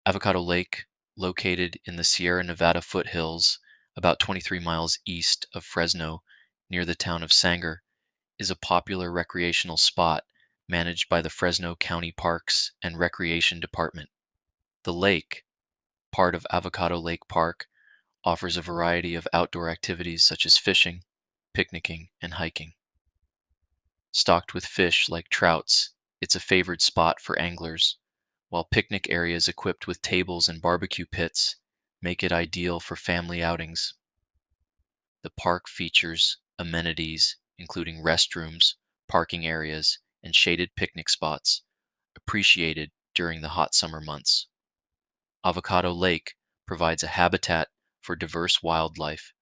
Avocado Lake, located in the Sierra Nevada foothills about 23 miles east of Fresno near the town of Sanger, is a popular recreational spot managed by the Fresno County Parks and Recreation Department. The lake, part of Avocado Lake Park, offers a variety of outdoor activities such as fishing, picnicking, and hiking. Stocked with fish like trouts, it's a favored spot for anglers, while picnic areas equipped with tables and barbecue pits make it ideal for family outings. The park features amenities including restrooms, parking areas, and shaded picnic spots, appreciated during the hot summer months. Avocado Lake provides a habitat for diverse wildlife,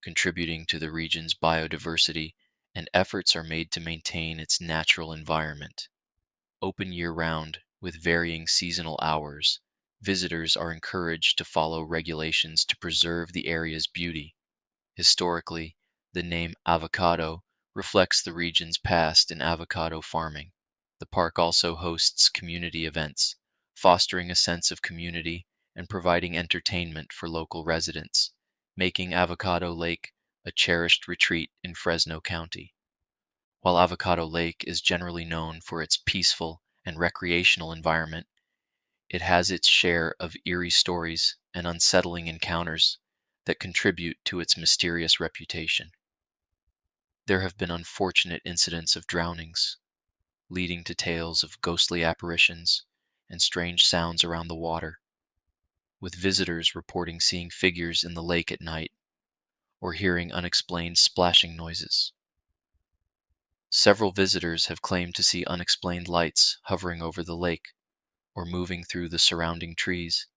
contributing to the region's biodiversity, and efforts are made to maintain its natural environment. Open year-round with varying seasonal hours, visitors are encouraged to follow regulations to preserve the area's beauty. Historically, the name avocado reflects the region's past in avocado farming. The park also hosts community events, fostering a sense of community and providing entertainment for local residents, making Avocado Lake a cherished retreat in Fresno County. While Avocado Lake is generally known for its peaceful and recreational environment, it has its share of eerie stories and unsettling encounters that contribute to its mysterious reputation. There have been unfortunate incidents of drownings, leading to tales of ghostly apparitions and strange sounds around the water, with visitors reporting seeing figures in the lake at night or hearing unexplained splashing noises. Several visitors have claimed to see unexplained lights hovering over the lake or moving through the surrounding trees,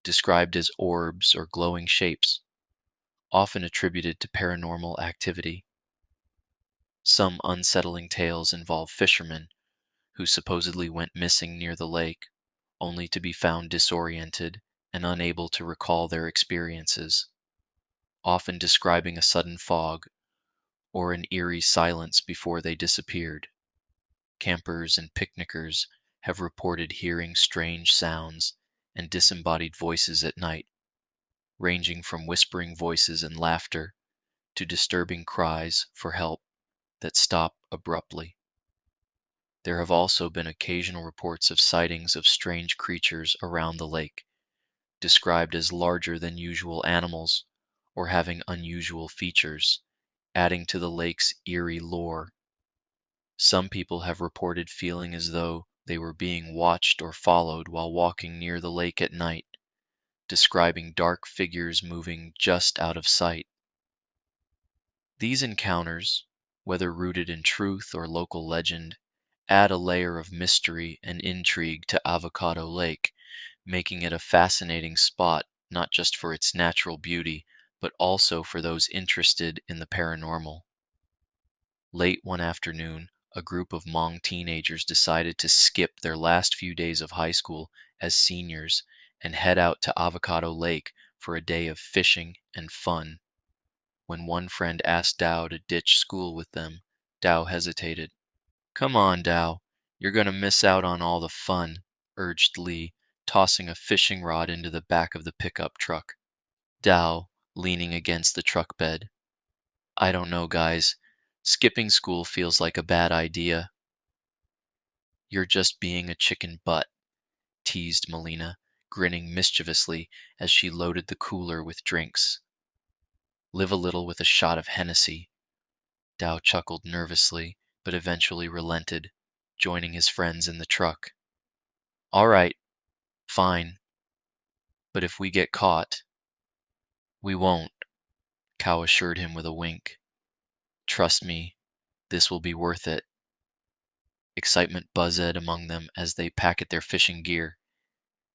described as orbs or glowing shapes, often attributed to paranormal activity. Some unsettling tales involve fishermen who supposedly went missing near the lake, only to be found disoriented and unable to recall their experiences, often describing a sudden fog or an eerie silence before they disappeared. Campers and picnickers have reported hearing strange sounds and disembodied voices at night, ranging from whispering voices and laughter to disturbing cries for help that stop abruptly. There have also been occasional reports of sightings of strange creatures around the lake, described as larger than usual animals or having unusual features, adding to the lake's eerie lore. Some people have reported feeling as though they were being watched or followed while walking near the lake at night, describing dark figures moving just out of sight. These encounters, whether rooted in truth or local legend, add a layer of mystery and intrigue to Avocado Lake, making it a fascinating spot not just for its natural beauty, but also for those interested in the paranormal. Late one afternoon, a group of Hmong teenagers decided to skip their last few days of high school as seniors and head out to Avocado Lake for a day of fishing and fun. When one friend asked Dow to ditch school with them, Dow hesitated. "Come on, Dow, you're going to miss out on all the fun," urged Lee, tossing a fishing rod into the back of the pickup truck. Dow, leaning against the truck bed. "I don't know, guys. Skipping school feels like a bad idea." "You're just being a chicken butt," teased Melina, grinning mischievously as she loaded the cooler with drinks. "Live a little with a shot of Hennessy." Dow chuckled nervously, but eventually relented, joining his friends in the truck. "All right, fine. But if we get caught—" "We won't," Cow assured him with a wink. "Trust me, this will be worth it." Excitement buzzed among them as they packed their fishing gear,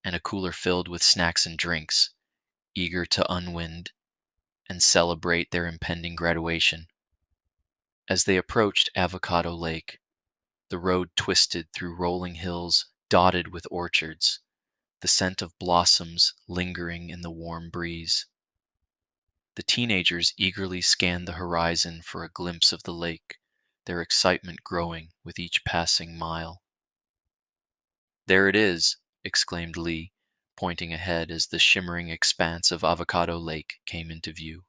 and a cooler filled with snacks and drinks, eager to unwind and celebrate their impending graduation. As they approached Avocado Lake, the road twisted through rolling hills dotted with orchards, the scent of blossoms lingering in the warm breeze. The teenagers eagerly scanned the horizon for a glimpse of the lake, their excitement growing with each passing mile. "There it is!" exclaimed Lee, pointing ahead as the shimmering expanse of Avocado Lake came into view.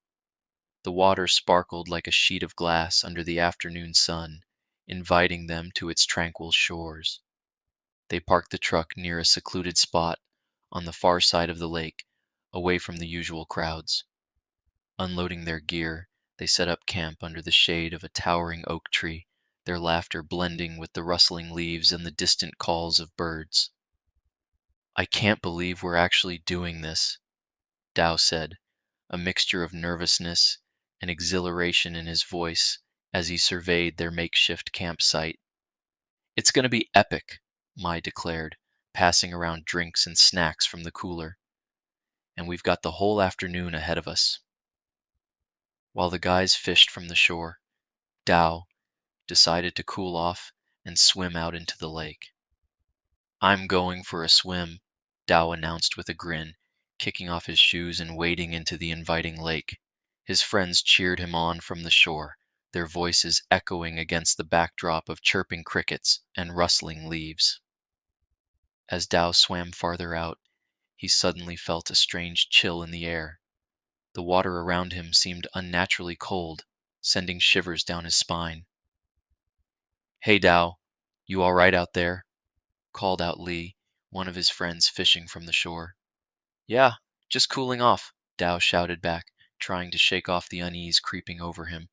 The water sparkled like a sheet of glass under the afternoon sun, inviting them to its tranquil shores. They parked the truck near a secluded spot on the far side of the lake, away from the usual crowds. Unloading their gear, they set up camp under the shade of a towering oak tree, their laughter blending with the rustling leaves and the distant calls of birds. "I can't believe we're actually doing this," Dow said, a mixture of nervousness and exhilaration in his voice as he surveyed their makeshift campsite. "It's going to be epic," Mai declared, passing around drinks and snacks from the cooler. "And we've got the whole afternoon ahead of us." While the guys fished from the shore, Dow decided to cool off and swim out into the lake. "I'm going for a swim," Dow announced with a grin, kicking off his shoes and wading into the inviting lake. His friends cheered him on from the shore, their voices echoing against the backdrop of chirping crickets and rustling leaves. As Dow swam farther out, he suddenly felt a strange chill in the air. The water around him seemed unnaturally cold, sending shivers down his spine. "Hey, Dow, you all right out there?" called out Lee, one of his friends fishing from the shore. "Yeah, just cooling off," Dow shouted back, trying to shake off the unease creeping over him.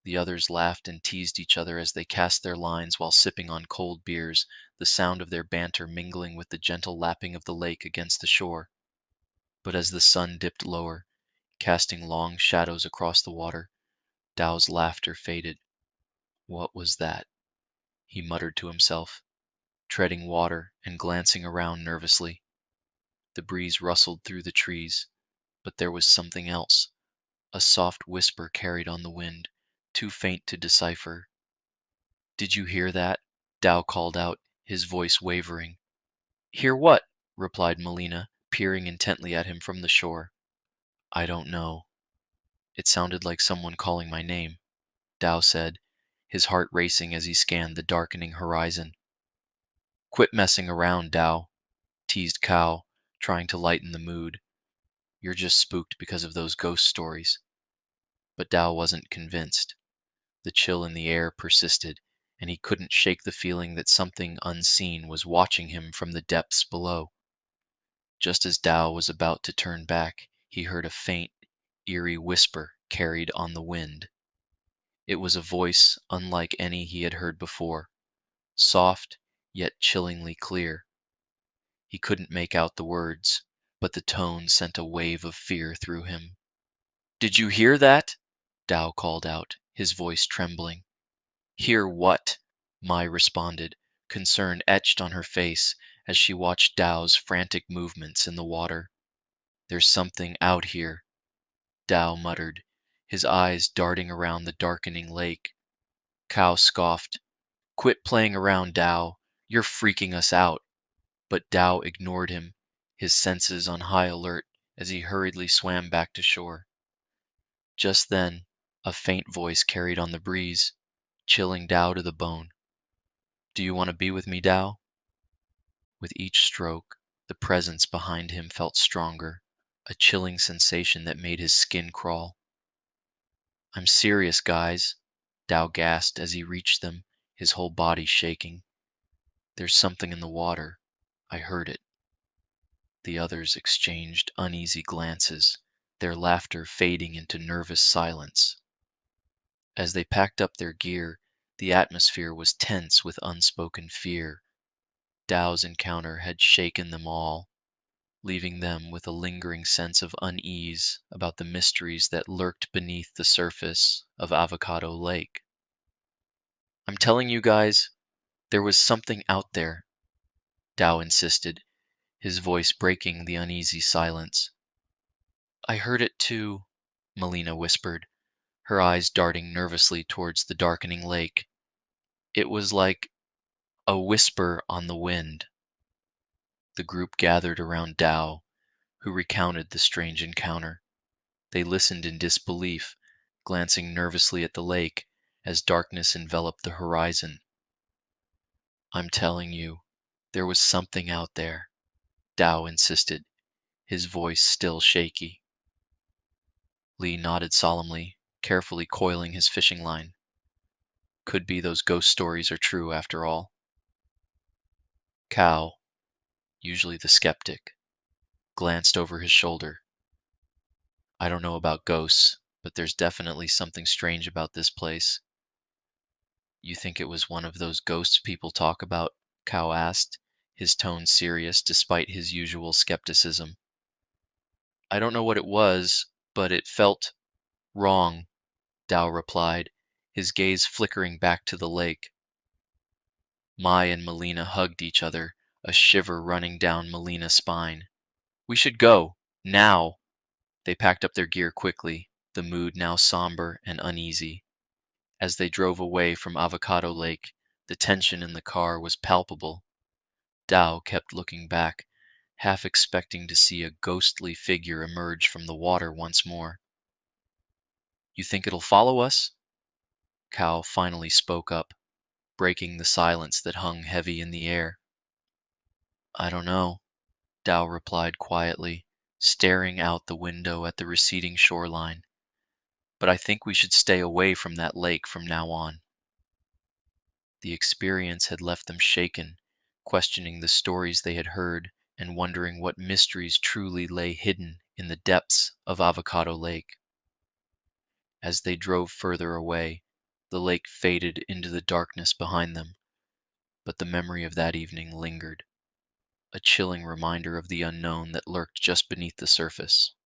The others laughed and teased each other as they cast their lines while sipping on cold beers, the sound of their banter mingling with the gentle lapping of the lake against the shore. But as the sun dipped lower, casting long shadows across the water, Dow's laughter faded. "What was that?" he muttered to himself, treading water and glancing around nervously. The breeze rustled through the trees, but there was something else, a soft whisper carried on the wind, too faint to decipher. "Did you hear that?" Dow called out, his voice wavering. "Hear what?" replied Melina, peering intently at him from the shore. "I don't know. It sounded like someone calling my name," Dow said, his heart racing as he scanned the darkening horizon. "Quit messing around, Dow," teased Cal, trying to lighten the mood. "You're just spooked because of those ghost stories." But Dow wasn't convinced. The chill in the air persisted, and he couldn't shake the feeling that something unseen was watching him from the depths below. Just as Dow was about to turn back, he heard a faint, eerie whisper carried on the wind. It was a voice unlike any he had heard before, soft yet chillingly clear. He couldn't make out the words, but the tone sent a wave of fear through him. "Did you hear that?" Dow called out, his voice trembling. "Hear what?" Mai responded, concern etched on her face as she watched Dow's frantic movements in the water. "There's something out here," Dow muttered, his eyes darting around the darkening lake. Cal scoffed. "Quit playing around, Dow. You're freaking us out." But Dow ignored him, his senses on high alert as he hurriedly swam back to shore. Just then, a faint voice carried on the breeze, chilling Dow to the bone. "Do you want to be with me, Dow?" With each stroke, the presence behind him felt stronger, a chilling sensation that made his skin crawl. "I'm serious, guys," Dow gasped as he reached them, his whole body shaking. "There's something in the water. I heard it." The others exchanged uneasy glances, their laughter fading into nervous silence. As they packed up their gear, the atmosphere was tense with unspoken fear. Dow's encounter had shaken them all, leaving them with a lingering sense of unease about the mysteries that lurked beneath the surface of Avocado Lake. "I'm telling you guys, there was something out there," Dow insisted, his voice breaking the uneasy silence. "I heard it too," Melina whispered, her eyes darting nervously towards the darkening lake. "It was like a whisper on the wind." The group gathered around Dow, who recounted the strange encounter. They listened in disbelief, glancing nervously at the lake as darkness enveloped the horizon. "I'm telling you, there was something out there," Dow insisted, his voice still shaky. Lee nodded solemnly, carefully coiling his fishing line. Could be those ghost stories are true after all. Cal, usually the skeptic, glanced over his shoulder. I don't know about ghosts, but there's definitely something strange about this place. You think it was one of those ghosts people talk about? Cal asked, his tone serious despite his usual skepticism. I don't know what it was, but it felt wrong, Dow replied, his gaze flickering back to the lake. Mai and Melina hugged each other, a shiver running down Melina's spine. We should go, now! They packed up their gear quickly, the mood now somber and uneasy. As they drove away from Avocado Lake, the tension in the car was palpable. Dow kept looking back, half expecting to see a ghostly figure emerge from the water once more. You think it'll follow us? Cal finally spoke up, breaking the silence that hung heavy in the air. I don't know, Dow replied quietly, staring out the window at the receding shoreline. But I think we should stay away from that lake from now on. The experience had left them shaken, questioning the stories they had heard and wondering what mysteries truly lay hidden in the depths of Avocado Lake. As they drove further away, the lake faded into the darkness behind them, but the memory of that evening lingered, a chilling reminder of the unknown that lurked just beneath the surface.